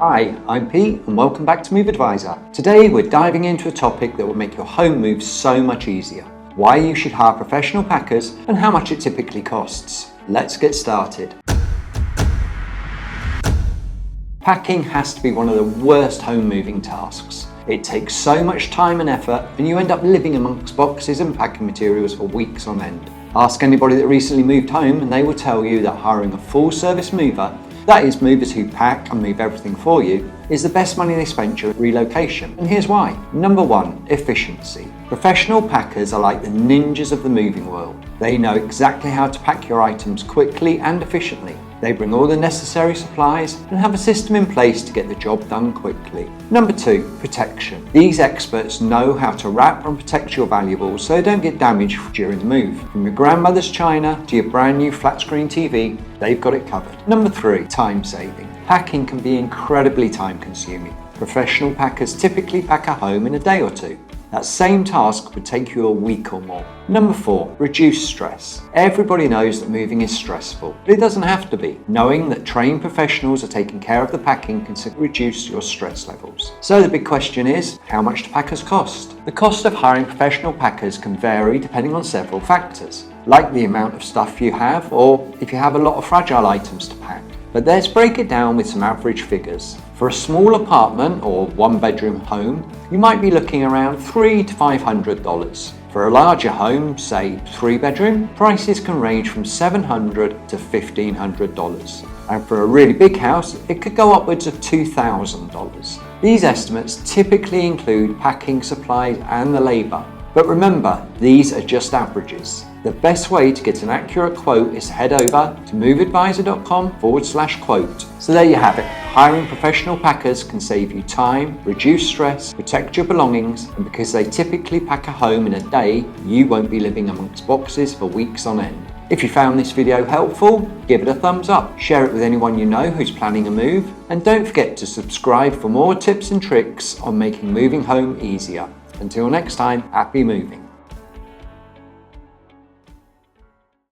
Hi, I'm Pete and welcome back to Move Advisor. Today we're diving into a topic that will make your home move so much easier. Why you should hire professional packers and how much it typically costs. Let's get started. Packing has to be one of the worst home moving tasks. It takes so much time and effort and you end up living amongst boxes and packing materials for weeks on end. Ask anybody that recently moved home and they will tell you that hiring a full service mover, that is movers who pack and move everything for you, is the best money they spend during relocation. And here's why. Number one, efficiency. Professional packers are like the ninjas of the moving world. They know exactly how to pack your items quickly and efficiently. They bring all the necessary supplies and have a system in place to get the job done quickly. Number two, protection. These experts know how to wrap and protect your valuables so they don't get damaged during the move. From your grandmother's china to your brand new flat screen TV, they've got it covered. Number three, time saving. Packing can be incredibly time consuming. Professional packers typically pack a home in a day or two. That same task would take you a week or more. Number four, reduce stress. Everybody knows that moving is stressful, but it doesn't have to be. Knowing that trained professionals are taking care of the packing can reduce your stress levels. So the big question is, how much do packers cost? The cost of hiring professional packers can vary depending on several factors, like the amount of stuff you have or if you have a lot of fragile items to pack. But let's break it down with some average figures. For a small apartment or one-bedroom home, you might be looking around $300 to $500. For a larger home, say 3-bedroom, prices can range from $700 to $1,500. And for a really big house, it could go upwards of $2,000. These estimates typically include packing supplies and the labour. But remember, these are just averages. The best way to get an accurate quote is to head over to moveadvisor.com/quote. So there you have it. Hiring professional packers can save you time, reduce stress, protect your belongings, and because they typically pack a home in a day, you won't be living amongst boxes for weeks on end. If you found this video helpful, give it a thumbs up, share it with anyone you know who's planning a move, and don't forget to subscribe for more tips and tricks on making moving home easier. Until next time, happy moving.